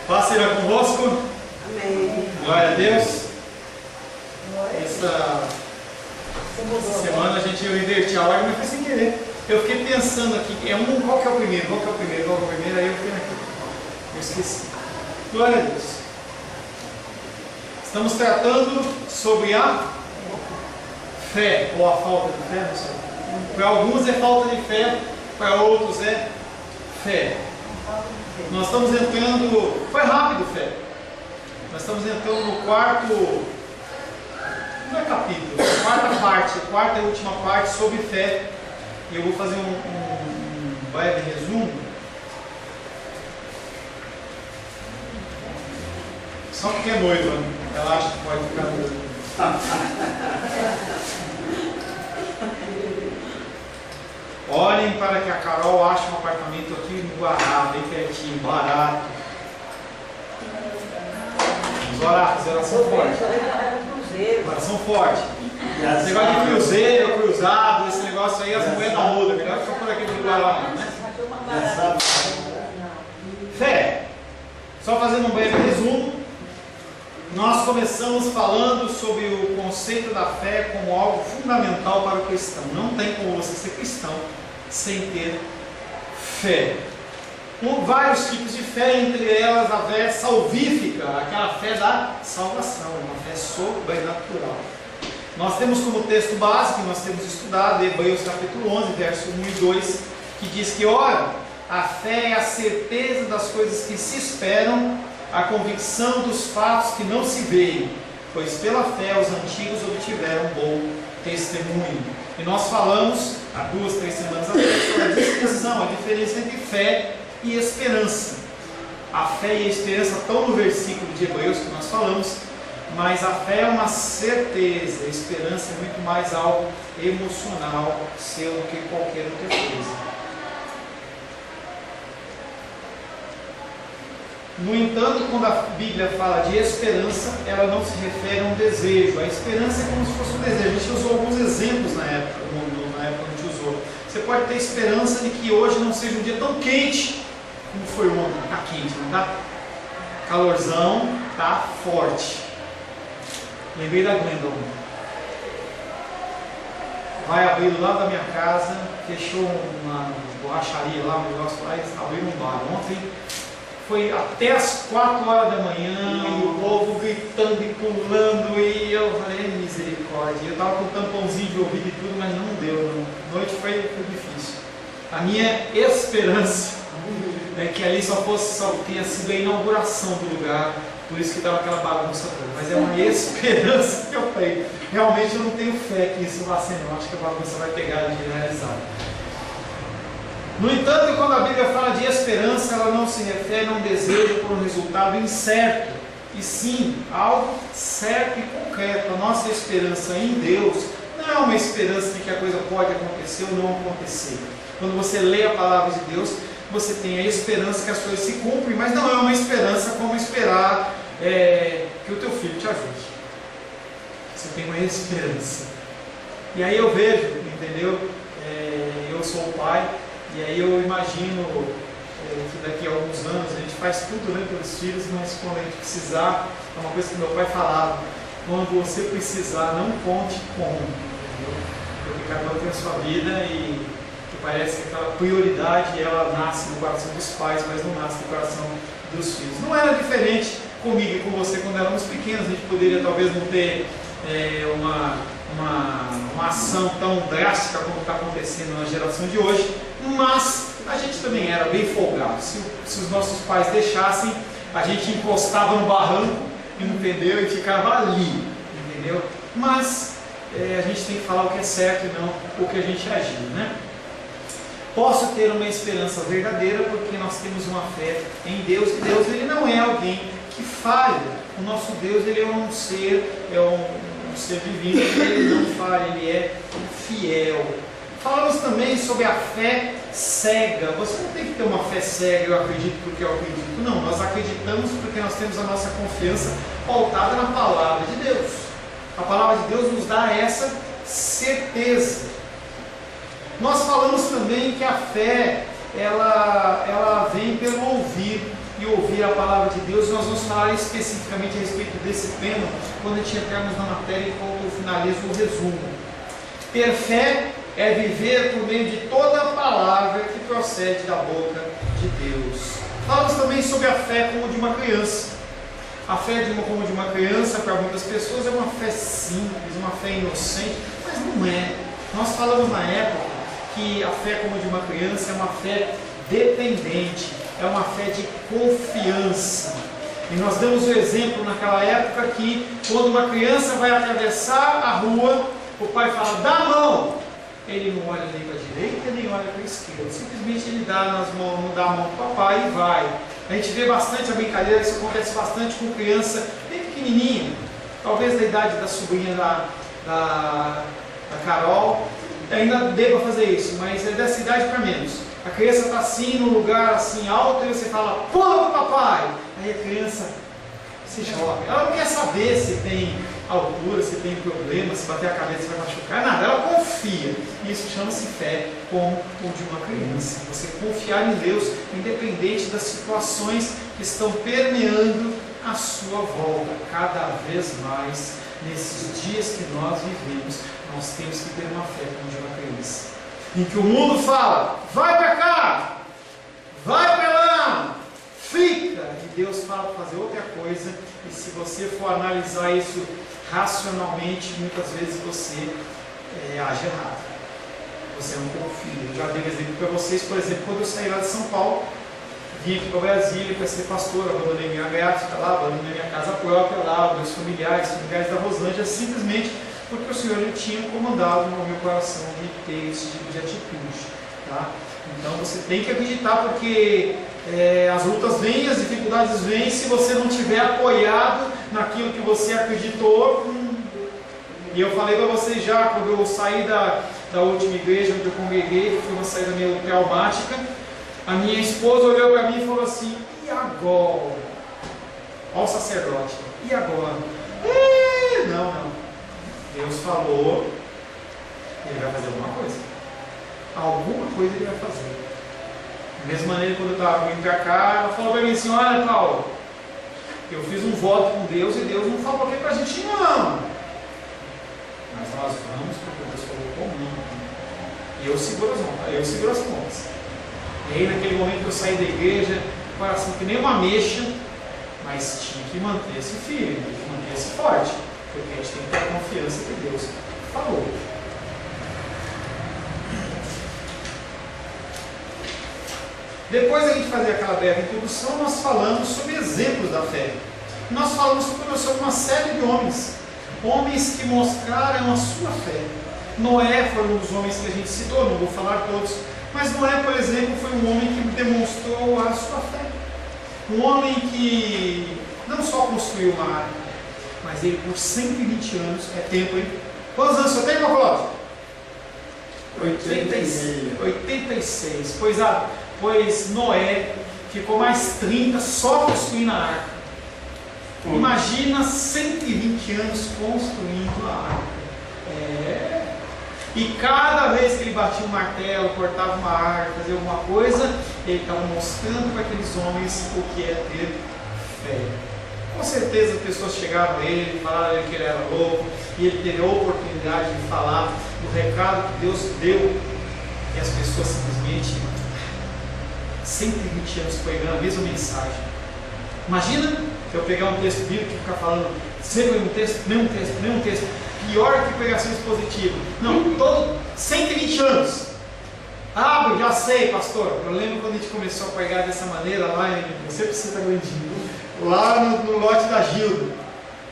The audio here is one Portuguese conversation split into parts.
Paz seja convosco. Amém. Glória a Deus. Essa semana eu inverti a ordem, mas foi sem querer. Eu fiquei pensando aqui, qual que é o primeiro? Qual que é o primeiro? Qual que é o primeiro? Aí eu fiquei aqui. Eu esqueci. Glória a Deus. Estamos tratando sobre a fé, ou a falta de fé, não sei. Para alguns é falta de fé, para outros é fé. Nós estamos entrando, foi rápido, fé. Nós estamos entrando no quarto, não é capítulo, quarta e última parte sobre fé. E eu vou fazer um breve resumo. Só porque é noiva, ela acha que pode ficar noiva. Olhem para que a Carol ache um apartamento aqui no Guará, bem pertinho, barato. Vamos orar, fazer oração forte. Oração forte. Esse negócio de cruzeiro, cruzado, esse negócio aí, as moedas não mudam. Melhor ficar por aqui no Guará, né? Fé. Só fazendo um breve resumo. Nós começamos falando sobre o conceito da fé como algo fundamental para o cristão. Não tem como você ser cristão sem ter fé. Vários tipos de fé, entre elas a fé salvífica, aquela fé da salvação, uma fé sobrenatural. Nós temos como texto básico, nós temos estudado, Hebreus capítulo 11, verso 1 e 2, que diz que, ora, a fé é a certeza das coisas que se esperam, a convicção dos fatos que não se veem, pois pela fé os antigos obtiveram bom testemunho. E nós falamos há 2-3 semanas atrás sobre a distinção, a diferença entre fé e esperança. A fé e a esperança estão no versículo de Hebreus que nós falamos, mas a fé é uma certeza, a esperança é muito mais algo emocional seu do que qualquer outra coisa. No entanto, quando a Bíblia fala de esperança, ela não se refere a um desejo. A esperança é como se fosse um desejo. A gente usou alguns exemplos na época que a gente usou. Você pode ter esperança de que hoje não seja um dia tão quente como foi ontem. Está quente, não está? Calorzão, está forte. Lembrei da Glenda ontem. Vai abrir do lado da minha casa, fechou uma borracharia lá, um negócio lá, e abriu um bar. Ontem foi até as 4 horas da manhã, e o povo gritando e pulando, e eu falei, misericórdia. Eu estava com um tampãozinho de ouvido e tudo, mas não deu, não. A noite foi difícil. A minha esperança é que ali só tenha sido a inauguração do lugar, por isso que estava aquela bagunça toda. Mas é uma esperança que eu tenho. Realmente eu não tenho fé que isso vá ser, não. Acho que a bagunça vai pegar de realizar. No entanto, quando a Bíblia fala de esperança, ela não se refere a um desejo por um resultado incerto, e sim a algo certo e concreto. A nossa esperança em Deus não é uma esperança de que a coisa pode acontecer ou não acontecer. Quando você lê a palavra de Deus, você tem a esperança que as coisas se cumprem, mas não é uma esperança como esperar que o teu filho te ajude. Você tem uma esperança. E aí eu vejo, entendeu? Eu sou o pai. E aí eu imagino que daqui a alguns anos a gente faz tudo, né, pelos filhos, mas quando a gente precisar, é uma coisa que meu pai falava, quando você precisar, não conte com, entendeu? Porque cada um tem a sua vida e parece que aquela prioridade ela nasce no coração dos pais, mas não nasce no coração dos filhos. Não era diferente comigo e com você quando éramos pequenos, a gente poderia talvez não ter uma ação tão drástica como está acontecendo na geração de hoje, mas a gente também era bem folgado. Se os nossos pais deixassem, a gente encostava no barranco, entendeu? E ficava ali, entendeu? Mas a gente tem que falar o que é certo e não o que a gente agiu, né? Posso ter uma esperança verdadeira porque nós temos uma fé em Deus, e Deus ele não é alguém que falha. O nosso Deus ele é um ser divino, ele não falha, ele é fiel. Falamos também sobre a fé cega. Você não tem que ter uma fé cega, eu acredito porque eu acredito. Não, nós acreditamos porque nós temos a nossa confiança pautada na palavra de Deus. A palavra de Deus nos dá essa certeza. Nós falamos também que a fé ela vem pelo ouvir, e ouvir a palavra de Deus. Nós vamos falar especificamente a respeito desse tema quando a gente entrarmos na matéria, enquanto eu finalizo o resumo. Ter fé é viver por meio de toda a palavra que procede da boca de Deus. Falamos também sobre a fé como de uma criança. A fé como de uma criança, para muitas pessoas, é uma fé simples, uma fé inocente, mas não é. Nós falamos na época que a fé como de uma criança é uma fé dependente, é uma fé de confiança. E nós demos o exemplo naquela época que quando uma criança vai atravessar a rua, o pai fala, dá a mão. Ele não olha nem para a direita, nem olha para a esquerda. Simplesmente ele dá a mão para o papai e vai. A gente vê bastante a brincadeira, isso acontece bastante com criança bem pequenininha. Talvez da idade da sobrinha da Carol, ainda deva fazer isso, mas é dessa idade para menos. A criança está assim, num lugar assim alto, e você fala, pula para o papai. Aí a criança se joga. Ela não quer saber se tem altura, se tem problema, se bater a cabeça vai machucar, nada. Ela confia. Isso chama-se fé como o de uma criança. Você confiar em Deus, independente das situações que estão permeando a sua volta. Cada vez mais, nesses dias que nós vivemos, nós temos que ter uma fé como de uma criança. Em que o mundo fala, vai para cá, vai para lá, fica, e Deus fala para fazer outra coisa, e se você for analisar isso racionalmente, muitas vezes você age errado, você não confia. Eu já dei exemplo para vocês, por exemplo, quando eu saí lá de São Paulo, vim aqui para Brasília para ser pastor, abandonei minha gráfica lá, abandonei minha casa própria lá, meus familiares da Roslândia, simplesmente porque o Senhor ele tinha comandado no meu coração de ter esse tipo de atitude. Tá? Então você tem que acreditar, porque as lutas vêm, as dificuldades vêm, se você não tiver apoiado naquilo que você acreditou. E eu falei para vocês já, quando eu saí da última igreja onde eu congreguei, foi uma saída meio traumática, a minha esposa olhou para mim e falou assim, e agora? Olha o sacerdote, e agora? Não. Deus falou, ele vai fazer alguma coisa. Alguma coisa ele vai fazer. Da mesma maneira, quando eu estava vindo para cá, ela falou para mim assim, olha Paulo, eu fiz um voto com Deus e Deus não falou para a gente não. Mas nós vamos porque Deus falou comigo. E eu seguro as pontas. E aí naquele momento que eu saí da igreja, o coração que nem uma ameixa, mas tinha que manter-se firme, tinha que manter-se forte. Porque a gente tem que ter confiança que Deus falou. Depois da gente fazer aquela breve introdução, nós falamos sobre exemplos da fé. Nós falamos sobre uma série de homens que mostraram a sua fé. Noé foi um dos homens que a gente citou, não vou falar todos, mas Noé, por exemplo, foi um homem que demonstrou a sua fé. Um homem que não só construiu uma arca, mas ele por 120 anos, é tempo, hein? Quantos anos você tem, meu Cláudio? 86. Pois Noé ficou mais 30 só construindo a arca. Imagina 120 anos construindo a arca. E cada vez que ele batia um martelo, cortava uma árvore, fazia alguma coisa, ele estava mostrando para aqueles homens o que é ter fé. Com certeza as pessoas chegaram a ele, falaram que ele era louco, e ele teve a oportunidade de falar do recado que Deus deu, e as pessoas simplesmente 120 anos pregando a mesma mensagem. Imagina eu pegar um texto bíblico e ficar falando sempre um texto, nenhum texto, pior que pregação expositiva. Não, todo 120 anos. Já sei, pastor. Eu lembro quando a gente começou a pregar dessa maneira lá em. Você precisa estar grandinho. Lá no lote da Gilda.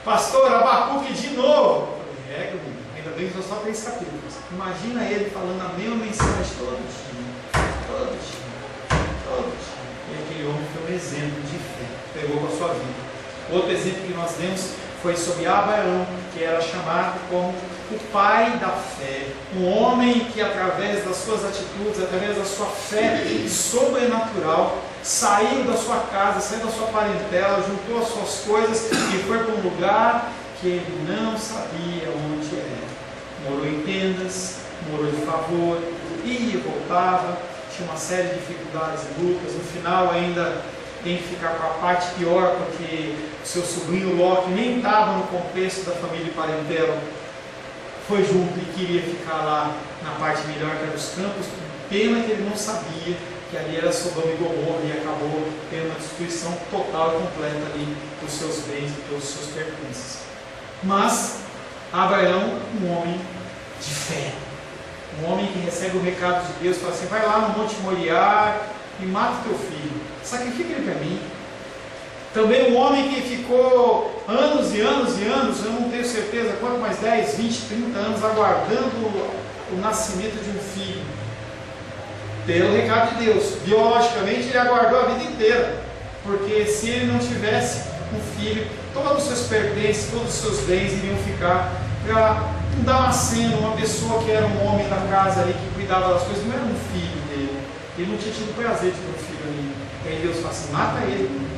Pastor, Abacuque de novo. Ainda bem que são só 3 capítulos. Imagina ele falando a mesma mensagem todo dia. E aquele homem foi um exemplo de fé. Pegou com a sua vida. Outro exemplo que nós demos foi sobre Abraão, que era chamado como o pai da fé. Um homem que, através das suas atitudes, através da sua fé sobrenatural, saiu da sua casa, saiu da sua parentela, juntou as suas coisas e foi para um lugar que ele não sabia onde era. Morou em tendas, morou de favor, ia e voltava, tinha uma série de dificuldades e lutas. No final ainda tem que ficar com a parte pior, porque o seu sobrinho Loki nem estava no contexto da família e parentela, foi junto e queria ficar lá na parte melhor, que era os campos. Pena que ele não sabia que ali era Sodoma e Gomorra, e acabou tendo uma destruição total e completa ali dos seus bens e dos seus pertences. Mas Abraão, um homem de fé, um homem que recebe o recado de Deus, fala assim: vai lá no Monte Moriá e mata teu filho, sacrifica ele para mim. Também um homem que ficou anos e anos e anos, eu não tenho certeza quanto, mais 10, 20, 30 anos, aguardando o nascimento de um filho, pelo recado de Deus. Biologicamente ele aguardou a vida inteira, porque se ele não tivesse um filho, todos os seus pertences, todos os seus bens iriam ficar para um Damasceno, uma pessoa que era um homem da casa ali, que cuidava das coisas, não era um filho dele, ele não tinha tido prazer de ter um filho ali. E aí Deus fala assim: mata ele.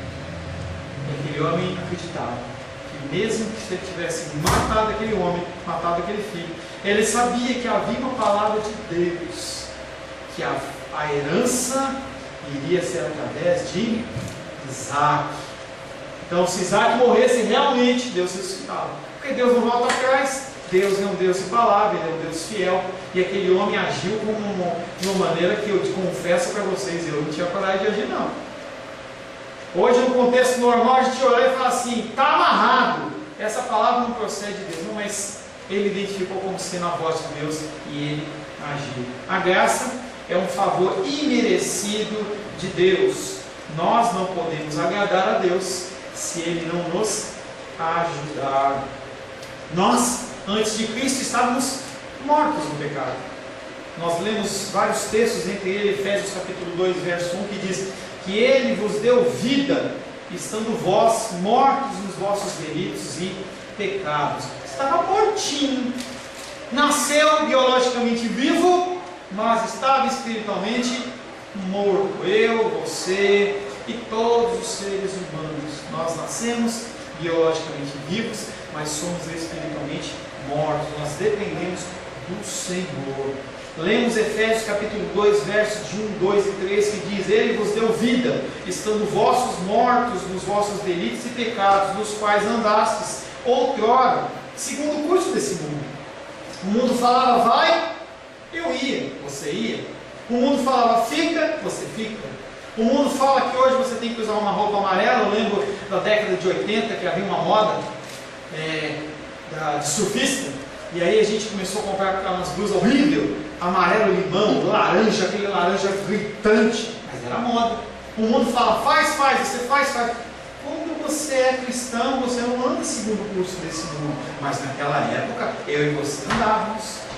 E aquele homem acreditava que mesmo que se ele tivesse matado aquele homem, matado aquele filho, ele sabia que havia uma palavra de Deus, que a herança iria ser através de Isaac. Então, se Isaac morresse, realmente Deus ressuscitava, porque Deus não volta atrás. Deus é um Deus de palavra, Ele é um Deus fiel, e aquele homem agiu de uma maneira que eu te confesso para vocês, eu não tinha coragem de agir não. Hoje, no contexto normal, a gente olha e fala assim: está amarrado, essa palavra não procede de Deus. Não, mas ele identificou como sendo a voz de Deus e ele agiu. A graça é um favor imerecido de Deus. Nós não podemos agradar a Deus se Ele não nos ajudar. Nós, antes de Cristo, estávamos mortos no pecado. Nós lemos vários textos, entre eles Efésios capítulo 2, verso 1, que diz que Ele vos deu vida, estando vós mortos nos vossos delitos e pecados. Estava mortinho, nasceu biologicamente vivo, mas estava espiritualmente morto. Eu, você e todos os seres humanos, nós nascemos biologicamente vivos, mas somos espiritualmente mortos. Nós dependemos do Senhor. Lemos Efésios capítulo 2, versos de 1, 2 e 3, que diz: Ele vos deu vida, estando vossos mortos nos vossos delitos e pecados, nos quais andastes outrora, segundo o curso desse mundo. O mundo falava vai, eu ia, você ia. O mundo falava fica, você fica. O mundo fala que hoje você tem que usar uma roupa amarela. Eu lembro da década de 80 que havia uma moda de surfista, e aí a gente começou a comprar aquelas blusas horríveis, amarelo limão, laranja, aquele laranja gritante, mas era moda. O mundo fala faz, você faz. Quando você é cristão, você não anda segundo o curso desse mundo, mas naquela época eu e você andávamos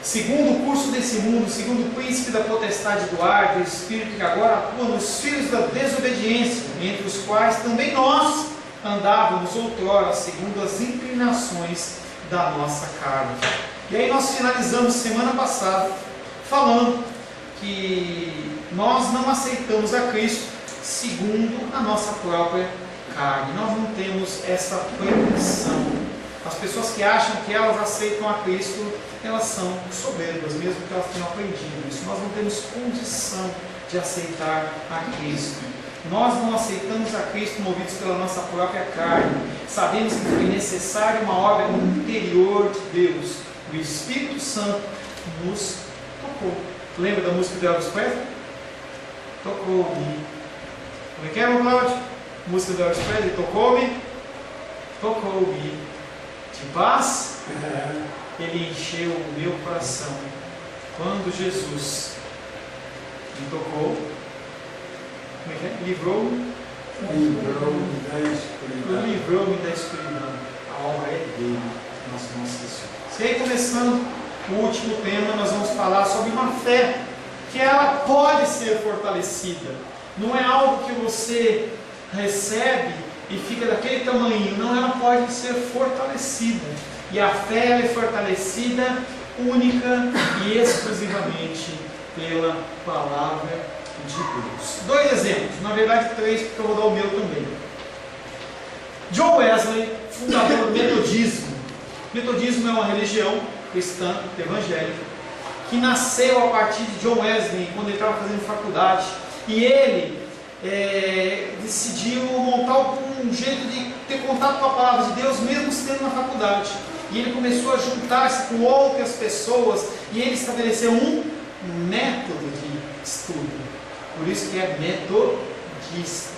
segundo o curso desse mundo, segundo o príncipe da potestade do ar, do espírito que agora atua nos filhos da desobediência, entre os quais também nós andávamos outrora, segundo as inclinações da nossa carne. E aí nós finalizamos semana passada falando que nós não aceitamos a Cristo segundo a nossa própria carne. Nós não temos essa pretensão. As pessoas que acham que elas aceitam a Cristo, elas são soberbas, mesmo que elas tenham aprendido isso. Nós não temos condição de aceitar a Cristo. Nós não aceitamos a Cristo movidos pela nossa própria carne. Sabemos que foi necessária uma obra interior de Deus. O Espírito Santo nos tocou. Lembra da música de Elvis Presley? Tocou-me. Como é que era, Cláudio? Música de Elvis Presley, tocou-me. Tocou-me. De paz, Ele encheu o meu coração. Quando Jesus me tocou, como é que é? Livrou-me da escuridão. A obra é dele, nosso Senhor. E aí, começando o último tema, nós vamos falar sobre uma fé que ela pode ser fortalecida. Não é algo que você recebe e fica daquele tamanho. Não, ela pode ser fortalecida. E a fé é fortalecida única e exclusivamente pela palavra de Deus. 2 exemplos, na verdade 3, porque eu vou dar o meu também. John Wesley, fundador do metodismo. O metodismo é uma religião cristã evangélica que nasceu a partir de John Wesley, quando ele estava fazendo faculdade. E ele decidiu montar um jeito de ter contato com a palavra de Deus, mesmo estando na faculdade. E ele começou a juntar-se com outras pessoas, e ele estabeleceu um método de estudo. Por isso que é metodista.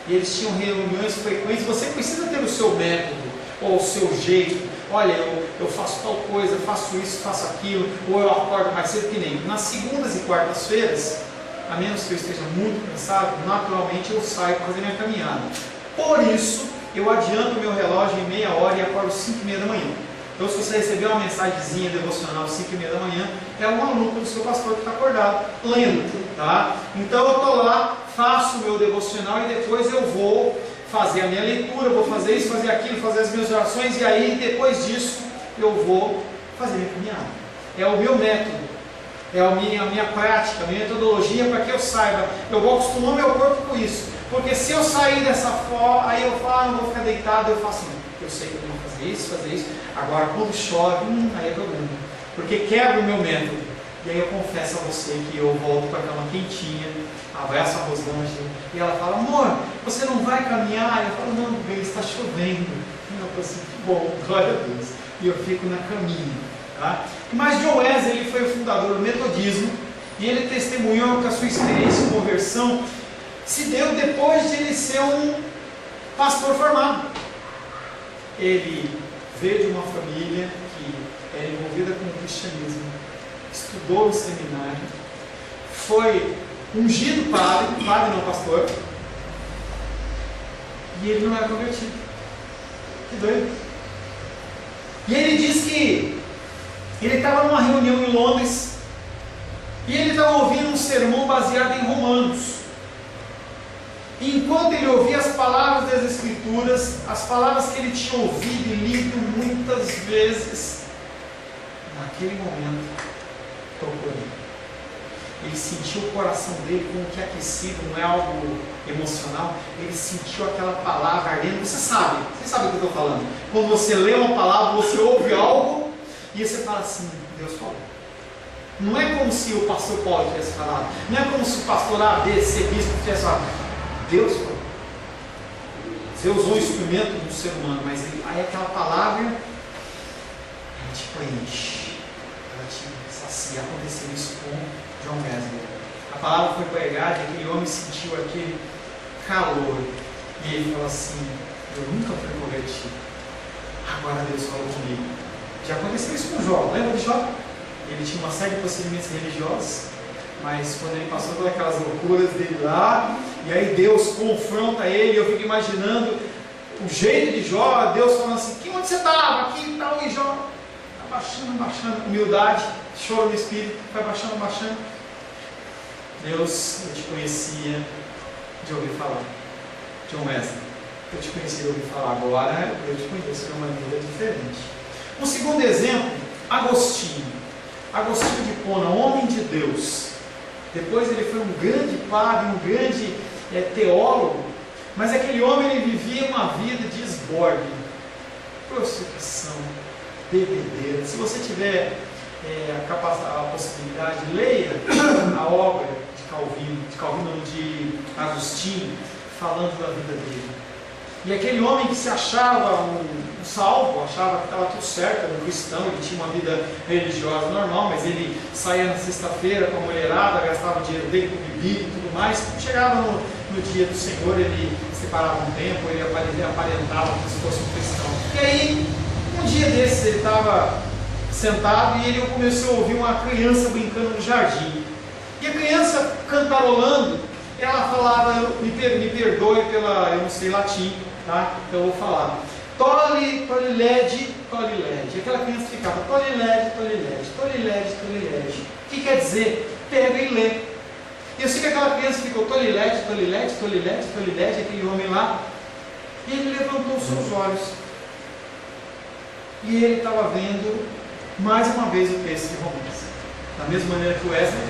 E eles tinham reuniões frequentes. Você precisa ter o seu método, ou o seu jeito. Olha, eu faço tal coisa, faço isso, faço aquilo, ou eu acordo mais cedo, que nem. Nas segundas e quartas-feiras, a menos que eu esteja muito cansado, naturalmente eu saio para fazer minha caminhada. Por isso, eu adianto o meu relógio em meia hora e acordo 5h30 da manhã. Então, se você receber uma mensagenzinha devocional às 5h30 da manhã, é um aluno do seu pastor que está acordado, lendo, tá? Então, eu estou lá, faço o meu devocional e depois eu vou fazer a minha leitura, vou fazer isso, fazer aquilo, fazer as minhas orações, e aí, depois disso, eu vou fazer minha caminhada. É o meu método, é a minha prática, a minha metodologia, para que eu saiba, eu vou acostumar meu corpo com isso. Porque se eu sair dessa forma, aí eu falo, não vou ficar deitado, eu faço assim, eu sei que eu tenho que fazer isso, agora quando chove, aí é problema, porque quebra o meu método. E aí eu confesso a você que eu volto para a cama quentinha, abraço a Rosângela, e ela fala, amor, você não vai caminhar? Eu falo, não, bem, está chovendo. E ela fala assim, que bom, glória a Deus. E eu fico na caminha, tá? Mas John Wesley, ele foi o fundador do metodismo, e ele testemunhou que a sua experiência de conversão se deu depois de ele ser um pastor formado. Ele veio de uma família que era envolvida com o cristianismo, estudou no seminário, foi ungido padre não pastor, e ele não era convertido. Que doido. E ele diz que ele estava numa reunião em Londres, e ele estava ouvindo um sermão baseado em Romanos. E enquanto ele ouvia as palavras das Escrituras, as palavras que ele tinha ouvido e lido muitas vezes, naquele momento, tocou nele. Ele sentiu o coração dele como que aquecido, não é algo emocional, ele sentiu aquela palavra ardendo. Você sabe o que eu estou falando. Quando você lê uma palavra, você ouve algo, e você fala assim, Deus falou. Não é como se o pastor Paulo tivesse falado, não é como se o pastor A, B, C, bispo tivesse falado. Deus falou. Você usou o instrumento do ser humano, mas aí aquela palavra, ela te preenche, ela te sacia. Aconteceu isso com John Wesley. A palavra foi pregada e aquele homem sentiu aquele calor. E ele falou assim, eu nunca fui convertido. Agora Deus falou comigo. Já aconteceu isso com Jó. Lembra de Jó? Ele tinha uma série de procedimentos religiosos, mas quando ele passou por aquelas loucuras dele lá, e aí Deus confronta ele, eu fico imaginando o jeito de Jó, Deus falando assim, onde você estava? Aqui e tal, e Jó, abaixando, humildade, choro no espírito, vai baixando. Deus, eu te conhecia de ouvir falar. John Wesley, eu te conhecia de ouvir falar, agora eu te conheço de uma maneira diferente. Um segundo exemplo, Agostinho de Hipona, homem de Deus. Depois ele foi um grande padre, um grande teólogo, mas aquele homem ele vivia uma vida de esbórdio, prostituição, bebedeira. Se você tiver a possibilidade, leia a obra de Agostinho, falando da vida dele. E aquele homem que se achava um salvo, achava que estava tudo certo, era um cristão, ele tinha uma vida religiosa normal, mas ele saía na sexta-feira com a mulherada, gastava o dinheiro dele com bebida e tudo mais. Quando chegava no dia do Senhor, ele separava um tempo, ele aparentava como se fosse um cristão. E aí, um dia desses, ele estava sentado e ele começou a ouvir uma criança brincando no jardim. E a criança cantarolando, ela falava, me perdoe pela, eu não sei latim, tá? Então eu vou falar. Tolilede. Aquela criança ficava tolilede. O que quer dizer? Pega e lê. E eu sei que aquela criança ficou tolilede, aquele homem lá. E ele levantou os seus olhos. E ele estava vendo mais uma vez o texto de Romanos. Da mesma maneira que o Wesley,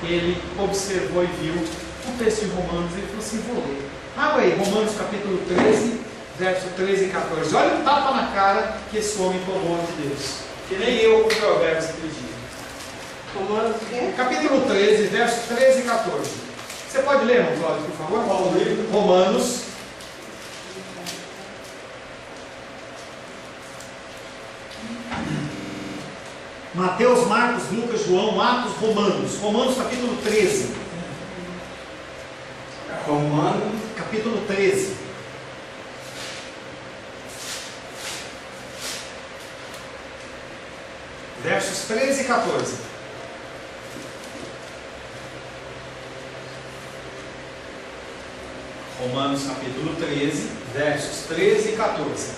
ele observou e viu o texto de Romanos, ele falou assim, vou ler. Abra aí, Romanos capítulo 13, verso 13 e 14. Olha o tapa na cara que esse homem tomou de Deus. Que nem eu com Provérbios aquele dia. Romanos quê? Capítulo 13, versos 13 e 14. Você pode ler, irmão Cláudio, por favor? Qual livro? Romanos. Mateus, Marcos, Lucas, João, Atos, Romanos. Romanos capítulo 13. Romanos. Capítulo 13. Versos 13 e 14. Romanos capítulo 13, versos 13 e 14.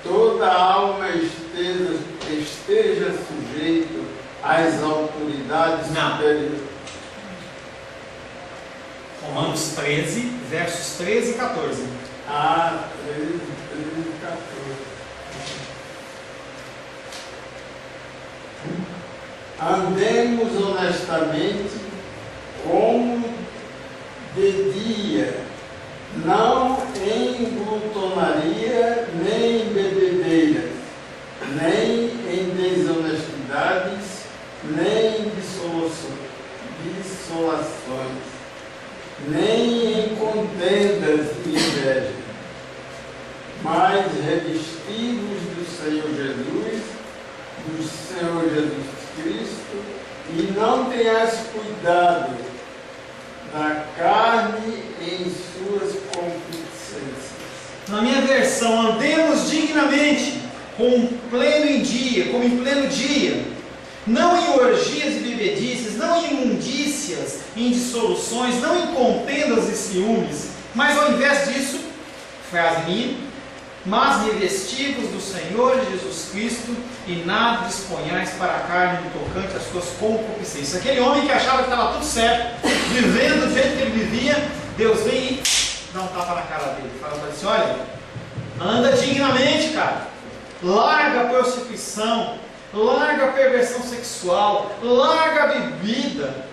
Toda alma esteja sujeito às autoridades superiores. Romanos 13, versos 13 e 14. 13 e 14. Andemos honestamente como de dia, não em glutonaria, nem em bebedeiras, nem em desonestidades, nem em dissolações, nem em contendas e inveja, mas revestidos do Senhor Jesus Cristo, e não tenhas cuidado da carne em suas concupiscências. Na minha versão, andemos dignamente, como em pleno dia, não em orgias e bebedices, não em imundícias, em dissoluções, não em contendas e ciúmes, mas ao invés disso, frase minha, mas revestivos do Senhor Jesus Cristo, e nada disponhais para a carne no tocante às suas concupiscências. Aquele homem que achava que estava tudo certo, vivendo do jeito que ele vivia, Deus vem e dá um tapa na cara dele, fala para ele assim: olha, anda dignamente, cara, larga a prostituição, larga a perversão sexual, larga a bebida.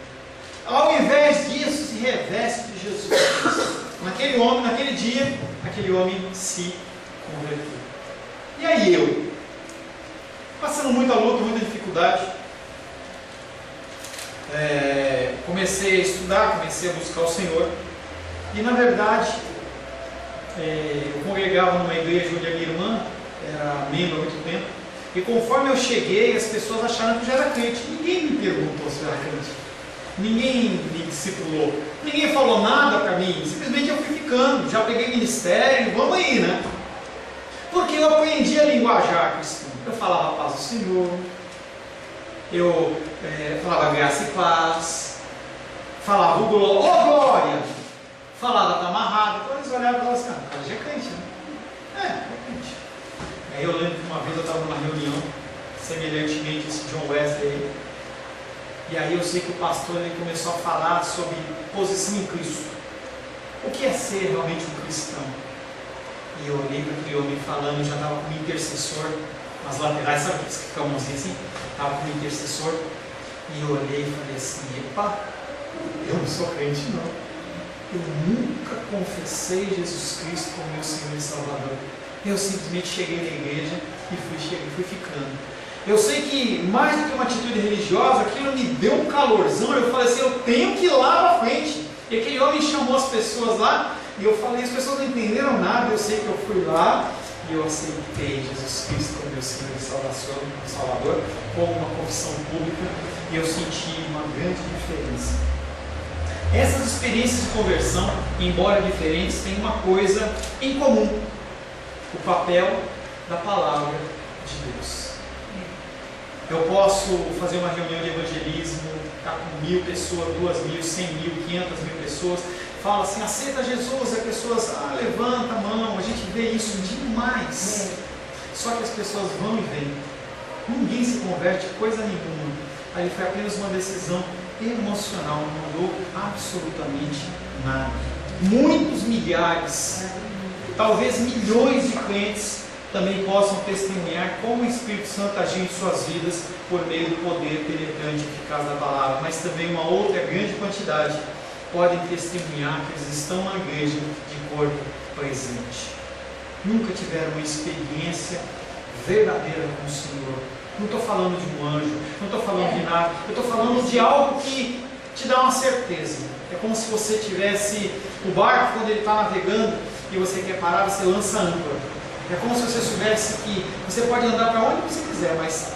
Ao invés disso, se reveste de Jesus Cristo. Naquele homem, naquele dia, aquele homem se converteu. E aí eu, passando muita luta, muita dificuldade, comecei a estudar, comecei a buscar o Senhor, e na verdade eu congregava numa igreja onde a minha irmã era membro há muito tempo, e conforme eu cheguei, as pessoas acharam que eu já era crente. Ninguém me perguntou se eu era crente, ninguém me discipulou, ninguém falou nada para mim, simplesmente eu fui ficando, já peguei ministério, vamos aí, né? Porque eu aprendi a linguajar cristã. Eu falava a paz do Senhor, eu falava graça e paz, falava glória, falava está amarrado. Então eles olhavam e falavam assim: o cara já é crente, né? É crente. Aí eu lembro que uma vez eu estava numa reunião, semelhantemente esse John Wesley, e aí eu sei que o pastor ele começou a falar sobre posição em Cristo. O que é ser realmente um cristão? E eu olhei para aquele homem falando, já estava como intercessor nas laterais, sabe que fica a mãozinha assim? Estava como intercessor, e eu olhei e falei assim: epa, eu não sou crente não, eu nunca confessei Jesus Cristo como meu Senhor e Salvador. Eu simplesmente cheguei na igreja e fui ficando. Eu sei que mais do que uma atitude religiosa, aquilo me deu um calorzão. Eu falei assim: eu tenho que ir lá para frente. E aquele homem chamou as pessoas lá, e eu falei, as pessoas não entenderam nada. Eu sei que eu fui lá e eu aceitei Jesus Cristo como meu Senhor e Salvador, como uma confissão pública, e eu senti uma grande diferença. Essas experiências de conversão, embora diferentes, têm uma coisa em comum: o papel da palavra de Deus. Eu posso fazer uma reunião de evangelismo, estar com 1000 pessoas, 2000, 100 mil, 500 mil pessoas, fala assim: aceita Jesus, as pessoas levanta a mão, a gente vê isso demais. Só que as pessoas vão e vêm, ninguém se converte coisa nenhuma. Ali foi apenas uma decisão emocional, não mudou absolutamente nada. Muitos milhares, talvez milhões de crentes também possam testemunhar como o Espírito Santo agiu em suas vidas por meio do poder penetrante e eficaz da palavra, mas também uma outra grande quantidade podem testemunhar que eles estão na igreja de corpo presente. nunca tiveram uma experiência verdadeira com o Senhor. Não estou falando de um anjo, não estou falando de nada, eu estou falando de algo que te dá uma certeza. É como se você tivesse o barco, quando ele está navegando e você quer parar, você lança a âncora. É como se você soubesse que você pode andar para onde você quiser, mas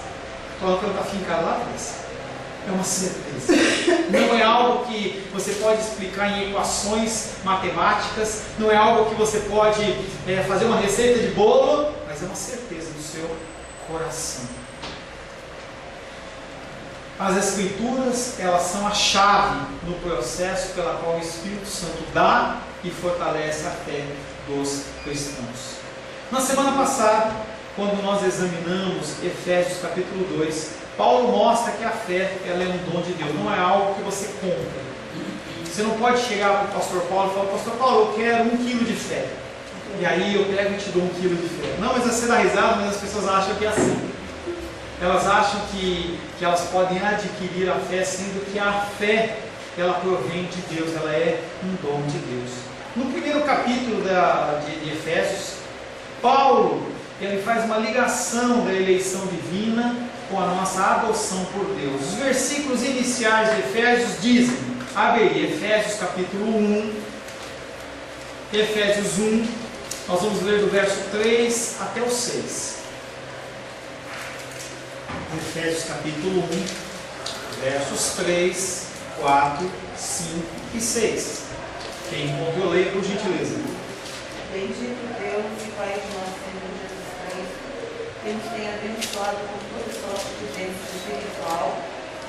a tua âncora está fincada lá atrás. É uma certeza. Não é algo que você pode explicar em equações matemáticas, não é algo que você pode fazer uma receita de bolo, mas é uma certeza do seu coração. As Escrituras, elas são a chave no processo pela qual o Espírito Santo dá e fortalece a fé dos cristãos. Na semana passada, quando nós examinamos Efésios capítulo 2, Paulo mostra que a fé, ela é um dom de Deus, não é algo que você compra. Você não pode chegar para o pastor Paulo e falar: pastor Paulo, eu quero 1 quilo de fé. E aí eu pego e te dou 1 quilo de fé. Não, mas você dá risada, mas as pessoas acham que é assim. Elas acham que elas podem adquirir a fé, sendo que a fé, ela provém de Deus, ela é um dom de Deus. No primeiro capítulo de Efésios, Paulo, ele faz uma ligação da eleição divina com a nossa adoção por Deus. Os versículos iniciais de Efésios dizem, abre aí, Efésios capítulo 1, Efésios 1, nós vamos ler do verso 3 até o 6. Efésios capítulo 1, versos 3, 4, 5 e 6. Quem encontrou, leia por gentileza. Bendito Deus e Pai de nosso Senhor Jesus Cristo, que nos tem abençoado com toda sorte de bênção espiritual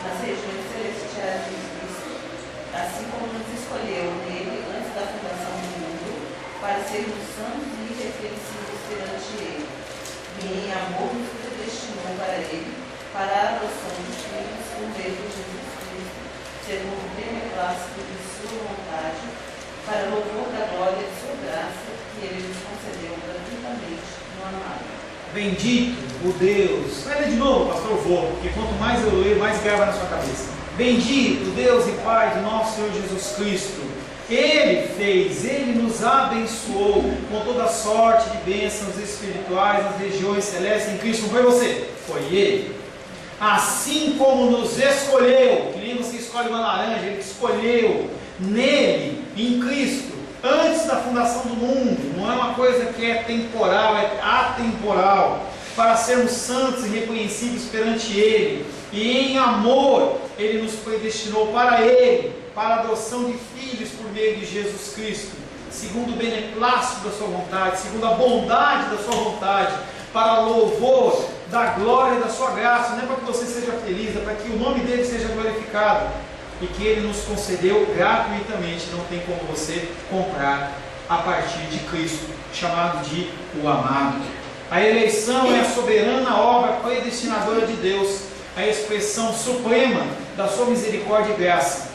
nas regiões celestiais de Cristo, assim como nos escolheu nele antes da fundação do mundo, para sermos santos e irrepreensíveis perante ele, e em amor nos predestinou para ele, para a adoção dos filhos por meio de Jesus Cristo, segundo o beneplácito de sua vontade, para louvor da glória de sua graça, que ele nos concedeu gratuitamente no amado. Bendito o Deus. Vai ler de novo, pastor, eu vou, porque quanto mais eu ler, mais grava na sua cabeça. Bendito Deus e Pai de nosso Senhor Jesus Cristo. Ele nos abençoou com toda sorte de bênçãos espirituais nas regiões celestes em Cristo. Não foi você, foi Ele. Assim como nos escolheu, que nem você escolhe uma laranja, Ele escolheu nele, em Cristo, antes da fundação do mundo. Não é uma coisa que é temporal, é atemporal, para sermos santos e reconhecidos perante Ele, e em amor Ele nos predestinou para Ele, para a adoção de filhos por meio de Jesus Cristo, segundo o beneplácito da sua vontade, segundo a bondade da sua vontade, para louvor da glória da sua graça. Não é para que você seja feliz, é para que o nome dele seja glorificado, e que ele nos concedeu gratuitamente, não tem como você comprar, a partir de Cristo, chamado de o amado. A eleição é a soberana obra predestinadora de Deus, a expressão suprema da sua misericórdia e graça.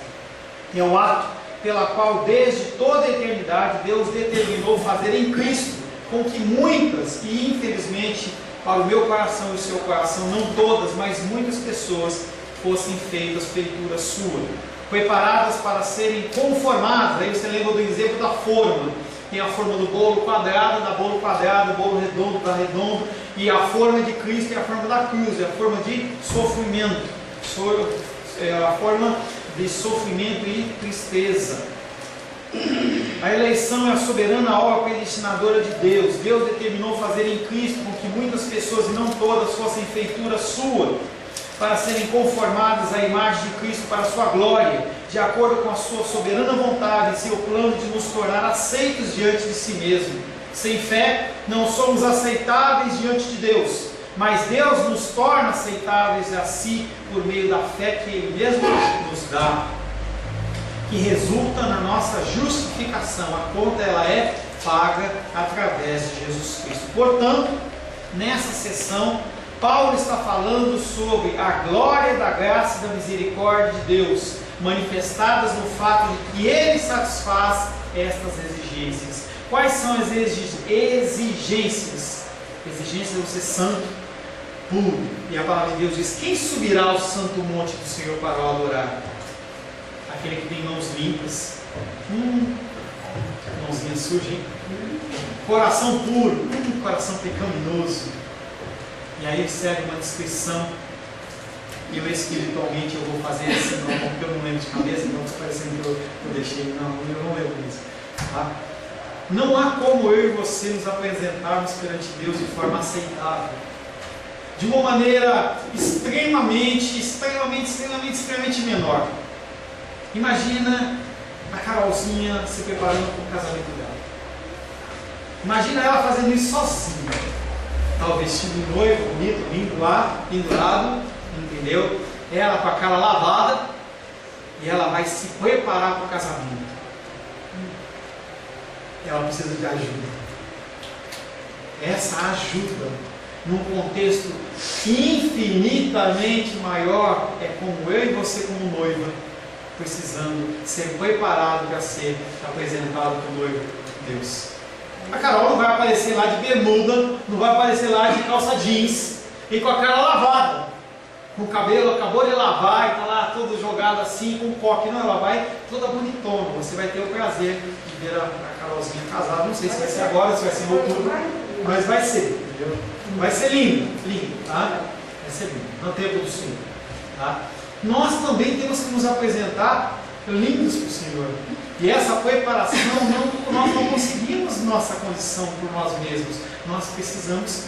É o ato pela qual desde toda a eternidade Deus determinou fazer em Cristo com que muitas, e infelizmente para o meu coração e o seu coração, não todas, mas muitas pessoas fossem feitas feitura sua, preparadas para serem conformadas. Aí você lembra do exemplo da forma. Tem a forma do bolo quadrado, da bolo quadrado, bolo redondo, da redondo, e a forma de Cristo é a forma da cruz, é a forma de sofrimento, é a forma de sofrimento e tristeza. A eleição é a soberana obra predestinadora de Deus. Deus determinou fazer em Cristo com que muitas pessoas, e não todas, fossem feitura sua, para serem conformadas à imagem de Cristo para a sua glória, de acordo com a sua soberana vontade e seu plano de nos tornar aceitos diante de si mesmo. Sem fé, não somos aceitáveis diante de Deus, mas Deus nos torna aceitáveis a si por meio da fé que Ele mesmo nos dá, que resulta na nossa justificação. A conta ela é paga através de Jesus Cristo. Portanto, nessa sessão, Paulo está falando sobre a glória da graça e da misericórdia de Deus, manifestadas no fato de que Ele satisfaz estas exigências. Quais são as exigências? Exigências de ser santo, puro. E a palavra de Deus diz: quem subirá ao santo monte do Senhor para o adorar? Aquele que tem mãos limpas. Mãozinha suja, hein? Coração puro, coração pecaminoso. E aí segue uma descrição. E eu espiritualmente eu vou fazer assim, não, porque eu não lembro de cabeça, então está parecendo que eu deixei. Não, eu não lembro disso. Tá? Não há como eu e você nos apresentarmos perante Deus de forma aceitável. De uma maneira extremamente menor. Imagina a Carolzinha se preparando para o casamento dela. Imagina ela fazendo isso sozinha. Tá o vestido de noivo, bonito, lindo lá, pendurado, entendeu? Ela com a cara lavada e ela vai se preparar para o casamento. Ela precisa de ajuda. Essa ajuda, num contexto infinitamente maior, é como eu e você como noiva, precisando ser preparado para ser apresentado para o noivo de Deus. A Carol não vai aparecer lá de bermuda, não vai aparecer lá de calça jeans e com a cara lavada, com o cabelo acabou de lavar e está lá todo jogado assim, com um coque. Não, ela vai toda bonitona. Você vai ter o prazer de ver a Carolzinha casada. Não sei se vai ser agora, se vai ser em outubro, mas vai ser, entendeu? Vai ser lindo, tá? Vai ser lindo, no tempo do Senhor, tá? Nós também temos que nos apresentar lindos para o Senhor. E essa preparação, nós não conseguimos nossa condição por nós mesmos. Nós precisamos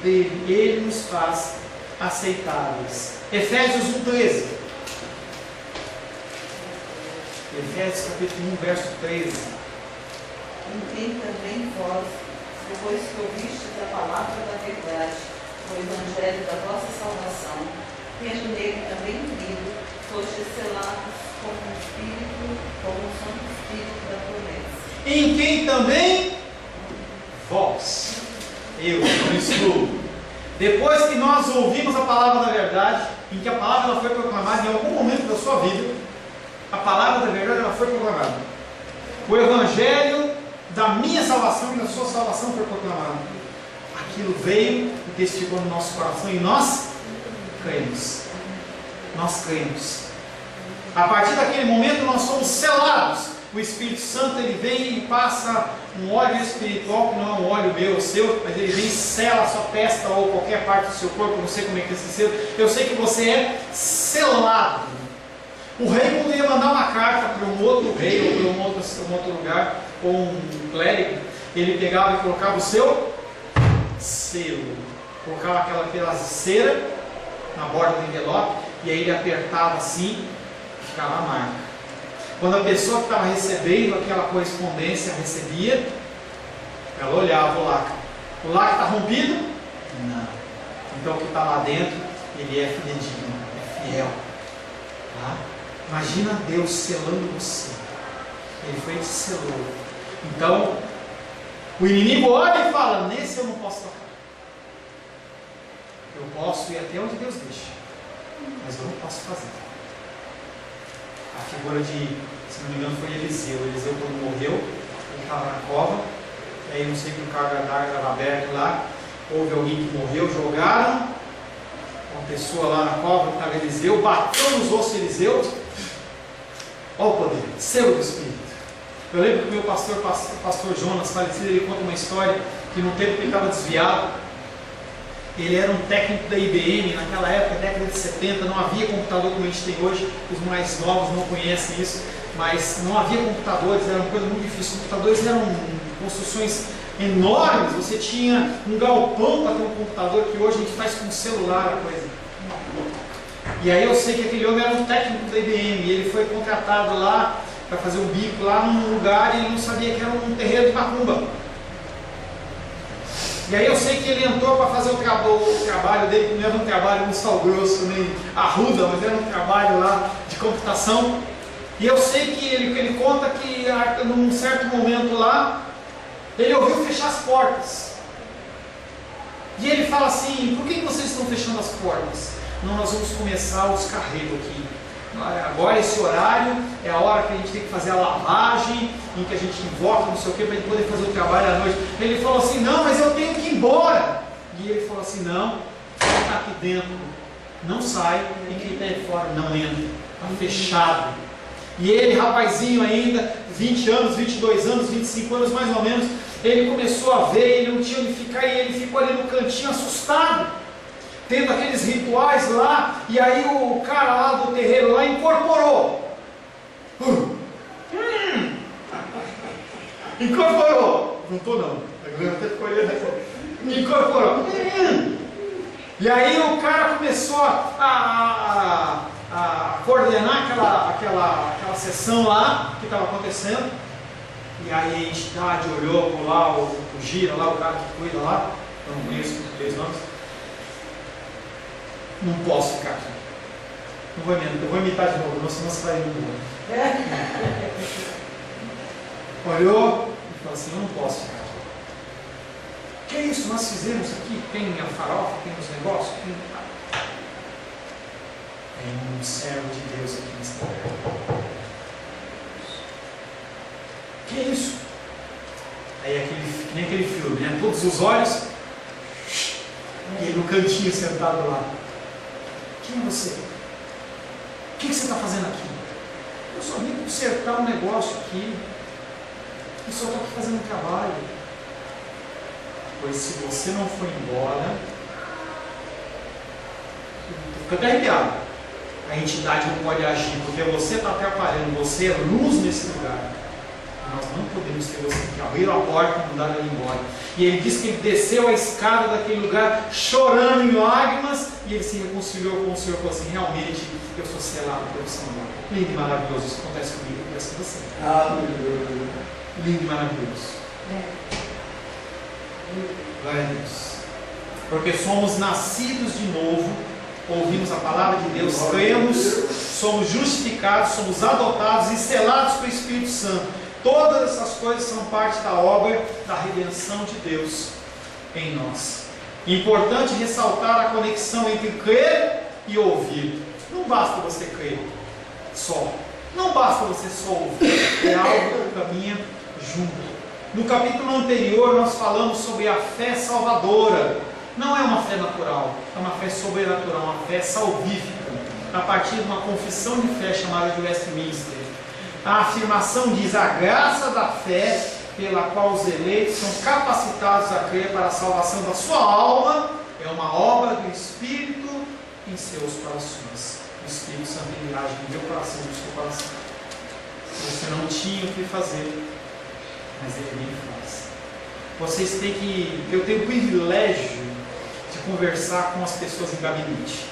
dele. Ele nos faz aceitáveis. Efésios 1:13. Efésios capítulo 1, verso 13. Em quem também vós, depois que ouvistes a palavra da verdade, o evangelho da vossa salvação, tendo nele também crido, fostes selados com o Espírito, com o Santo Espírito da promessa. Em quem também vós, eu não excluo. Depois que nós ouvimos a palavra da verdade, em que a palavra ela foi proclamada em algum momento da sua vida, a palavra da verdade ela foi proclamada. O evangelho da minha salvação e da sua salvação foi proclamado. Aquilo veio e testificou no nosso coração e nós cremos. Nós cremos. A partir daquele momento nós somos selados. O Espírito Santo ele vem e passa um óleo espiritual, que não é um óleo meu ou seu, mas ele vem e sela a sua testa ou qualquer parte do seu corpo. Não sei como é que é esse selo. Eu sei que você é selado. O rei poderia mandar uma carta para um outro rei ou para um outro lugar, ou um clérigo. Ele pegava e colocava o seu selo, colocava aquela cera na borda do envelope, e aí ele apertava assim, ficava a marca. Quando a pessoa que estava recebendo aquela correspondência recebia, ela olhava o lacre. O lacre está rompido? Não. Então o que está lá dentro, ele é fidedigno, é fiel. Tá? Imagina Deus selando você. Ele foi e te selou. Então, o inimigo olha e fala: nesse eu não posso tocar. Eu posso ir até onde Deus deixa, mas eu não posso fazer. A figura de, se não me engano, foi Eliseu. Eliseu, quando morreu, ele estava na cova, e aí não sei que o carga d'água estava aberto lá, houve alguém que morreu, jogaram uma pessoa lá na cova, que estava Eliseu, bateu nos ossos de Eliseu. Olha o poder, selo do Espírito. Eu lembro que o meu pastor Jonas, falecido, ele conta uma história que no tempo que ele estava desviado, ele era um técnico da IBM, naquela época, década de 70, não havia computador como a gente tem hoje, os mais novos não conhecem isso, mas não havia computadores, era uma coisa muito difícil. Os computadores eram construções enormes, você tinha um galpão para ter um computador, que hoje a gente faz com um celular a coisa. E aí eu sei que aquele homem era um técnico da IBM, e ele foi contratado lá para fazer um bico lá num lugar, e ele não sabia que era um terreiro de macumba. E aí eu sei que ele entrou para fazer o trabalho dele, que não era um trabalho no sal grosso, nem arruda, mas era um trabalho lá de computação. E eu sei que ele conta que num certo momento lá, ele ouviu fechar as portas. E ele fala assim: por que vocês estão fechando as portas? Não, nós vamos começar os carregos aqui. Agora esse horário é a hora que a gente tem que fazer a lavagem, em que a gente invoca não sei o que, para a gente poder fazer o trabalho à noite. Ele falou assim: não, mas eu tenho que ir embora. E ele falou assim: não, quem está aqui dentro não sai, e quem está aí fora não entra. Está fechado. E ele, rapazinho ainda, 20 anos, 22 anos, 25 anos mais ou menos, ele começou a ver, ele não tinha onde ficar, e ele ficou ali no cantinho assustado, tendo aqueles rituais lá, e aí o cara lá do terreiro lá incorporou. Incorporou. Não estou não. Incorporou. E aí o cara começou a coordenar aquela sessão lá que estava acontecendo. E aí a entidade olhou por lá, o Gira lá, o cara que cuida lá, eu não conheço os nomes. Não posso ficar aqui. Eu vou imitar de novo, senão você vai embora. Olhou e falou assim, eu não posso ficar aqui. Que é isso? Nós fizemos aqui, tem a farofa, tem os negócios, tem um servo de Deus aqui nessa terra. Que é isso? Aí nem aquele filme, né? Todos os olhos, e ele no cantinho sentado lá. Quem é você? O que você está fazendo aqui? Eu só vim consertar um negócio aqui. Eu só estou aqui fazendo um trabalho. Pois se você não for embora, fica até arrepiado. A entidade não pode agir, porque você está atrapalhando, você é luz nesse lugar. Nós não podemos ter você que abrir a porta e mandar ele embora. E ele disse que ele desceu a escada daquele lugar chorando em lágrimas, e ele se reconciliou com o Senhor e falou assim, realmente eu sou selado pelo Senhor. Lindo e maravilhoso, isso acontece comigo, acontece com você. Aleluia. Lindo e maravilhoso. Glória a Deus. Porque somos nascidos de novo, ouvimos a palavra de Deus, cremos, somos justificados, somos adotados e selados pelo Espírito Santo. Todas essas coisas são parte da obra da redenção de Deus em nós. Importante ressaltar a conexão entre crer e ouvir. Não basta você crer só. Não basta você só ouvir. É algo que caminha junto. No capítulo anterior nós falamos sobre a fé salvadora. Não é uma fé natural, é uma fé sobrenatural, uma fé salvífica. A partir de uma confissão de fé chamada de Westminster. A afirmação diz: a graça da fé pela qual os eleitos são capacitados a crer para a salvação da sua alma é uma obra do Espírito em seus corações. O Espírito Santo ele age no meu coração e no seu coração. Você não tinha o que fazer, mas ele faz. Vocês têm que... Eu tenho o privilégio de conversar com as pessoas em gabinete.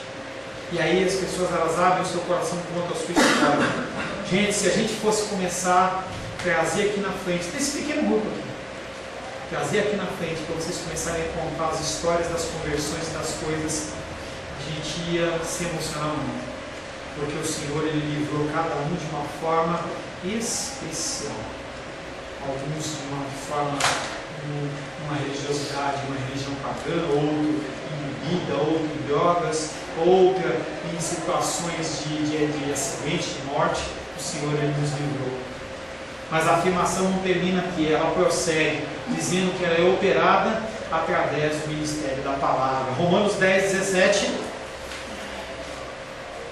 E aí as pessoas elas abrem o seu coração quanto à sua história. Gente, se a gente fosse começar a trazer aqui na frente, tem esse pequeno grupo aqui, trazer aqui na frente para vocês começarem a contar as histórias das conversões, das coisas, a gente ia se emocionar muito. Porque o Senhor ele livrou cada um de uma forma especial. Alguns de uma forma, uma religiosidade, uma religião pagã, outro em bebida, outro em drogas, outra em situações de acidente, de morte. O Senhor ele nos livrou. Mas a afirmação não termina aqui, ela prossegue, dizendo que ela é operada através do ministério da palavra. Romanos 10, 17.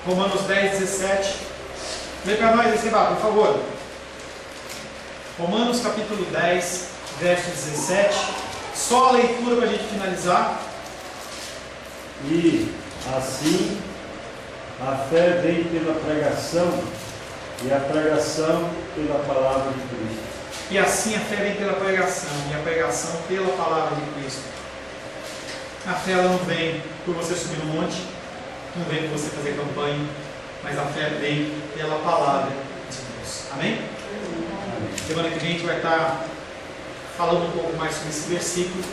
Romanos 10, 17. Lê para nós esse por favor. Romanos capítulo 10, verso 17. Só a leitura para a gente finalizar. E assim a fé vem pela pregação, e a pregação pela palavra de Cristo. E assim a fé vem pela pregação, e a pregação pela palavra de Cristo. A fé ela não vem por você subir no monte, não vem por você fazer campanha, mas a fé vem pela palavra de Deus. Amém? Semana que vem a gente vai estar falando um pouco mais sobre esse versículo,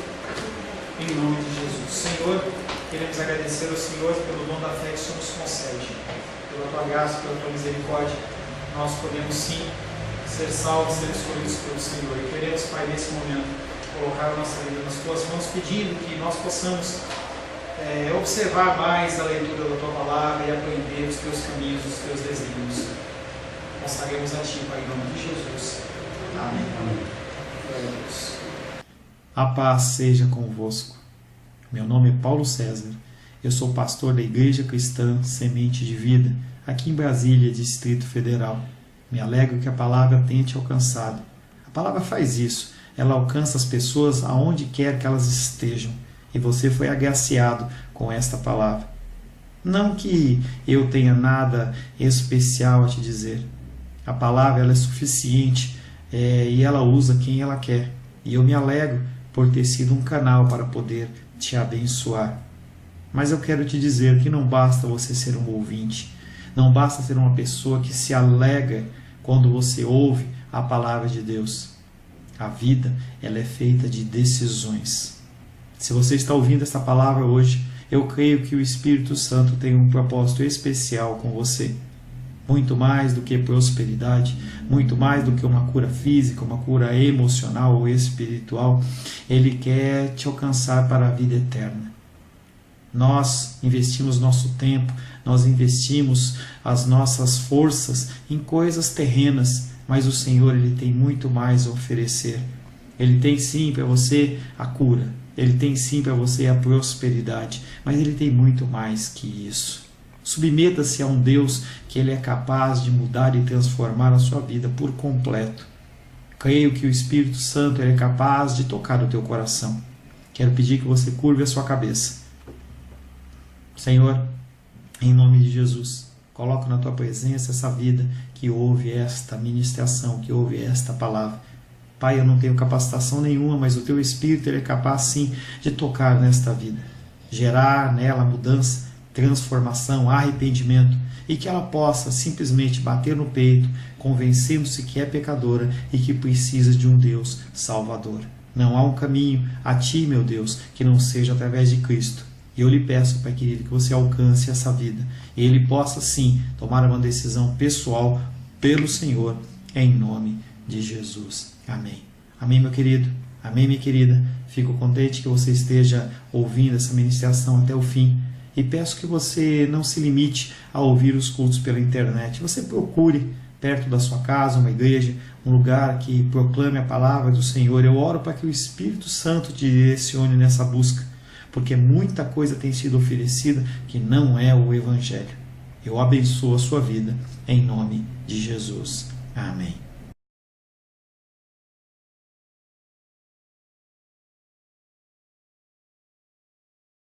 em nome de Jesus. Senhor, queremos agradecer ao Senhor pelo dom da fé que o Senhor nos concede, pela tua graça, pela tua misericórdia. Nós podemos sim ser salvos, ser escolhidos pelo Senhor. E queremos, Pai, nesse momento, colocar a nossa vida nas tuas mãos, pedindo que nós possamos observar mais a leitura da tua palavra e aprender os teus caminhos, os teus desígnios. Consagramos a ti, Pai, em nome de Jesus. Amém. Glória a Deus. A paz seja convosco. Meu nome é Paulo César. Eu sou pastor da Igreja Cristã Semente de Vida, aqui em Brasília, Distrito Federal. Me alegro que a palavra tenha te alcançado. A palavra faz isso. Ela alcança as pessoas aonde quer que elas estejam. E você foi agraciado com esta palavra. Não que eu tenha nada especial a te dizer. A palavra ela é suficiente e ela usa quem ela quer. E eu me alegro por ter sido um canal para poder te abençoar. Mas eu quero te dizer que não basta você ser um ouvinte. Não basta ser uma pessoa que se alegra quando você ouve a palavra de Deus. A vida ela é feita de decisões. Se você está ouvindo esta palavra hoje, eu creio que o Espírito Santo tem um propósito especial com você. Muito mais do que prosperidade, muito mais do que uma cura física, uma cura emocional ou espiritual, Ele quer te alcançar para a vida eterna. Nós investimos nosso tempo, nós investimos as nossas forças em coisas terrenas, mas o Senhor ele tem muito mais a oferecer. Ele tem sim para você a cura, Ele tem sim para você a prosperidade, mas Ele tem muito mais que isso. Submeta-se a um Deus que Ele é capaz de mudar e transformar a sua vida por completo. Creio que o Espírito Santo ele é capaz de tocar o teu coração. Quero pedir que você curve a sua cabeça. Senhor, em nome de Jesus, coloco na tua presença essa vida que ouve esta ministração, que ouve esta palavra. Pai, eu não tenho capacitação nenhuma, mas o teu Espírito ele é capaz sim de tocar nesta vida, gerar nela mudança, transformação, arrependimento, e que ela possa simplesmente bater no peito, convencendo-se que é pecadora e que precisa de um Deus salvador. Não há um caminho a ti, meu Deus, que não seja através de Cristo. E eu lhe peço, Pai querido, que você alcance essa vida e ele possa sim tomar uma decisão pessoal pelo Senhor, em nome de Jesus. Amém. Amém, meu querido. Amém, minha querida. Fico contente que você esteja ouvindo essa ministração até o fim. E peço que você não se limite a ouvir os cultos pela internet. Você procure perto da sua casa uma igreja, um lugar que proclame a palavra do Senhor. Eu oro para que o Espírito Santo te direcione nessa busca, porque muita coisa tem sido oferecida que não é o Evangelho. Eu abençoo a sua vida em nome de Jesus. Amém.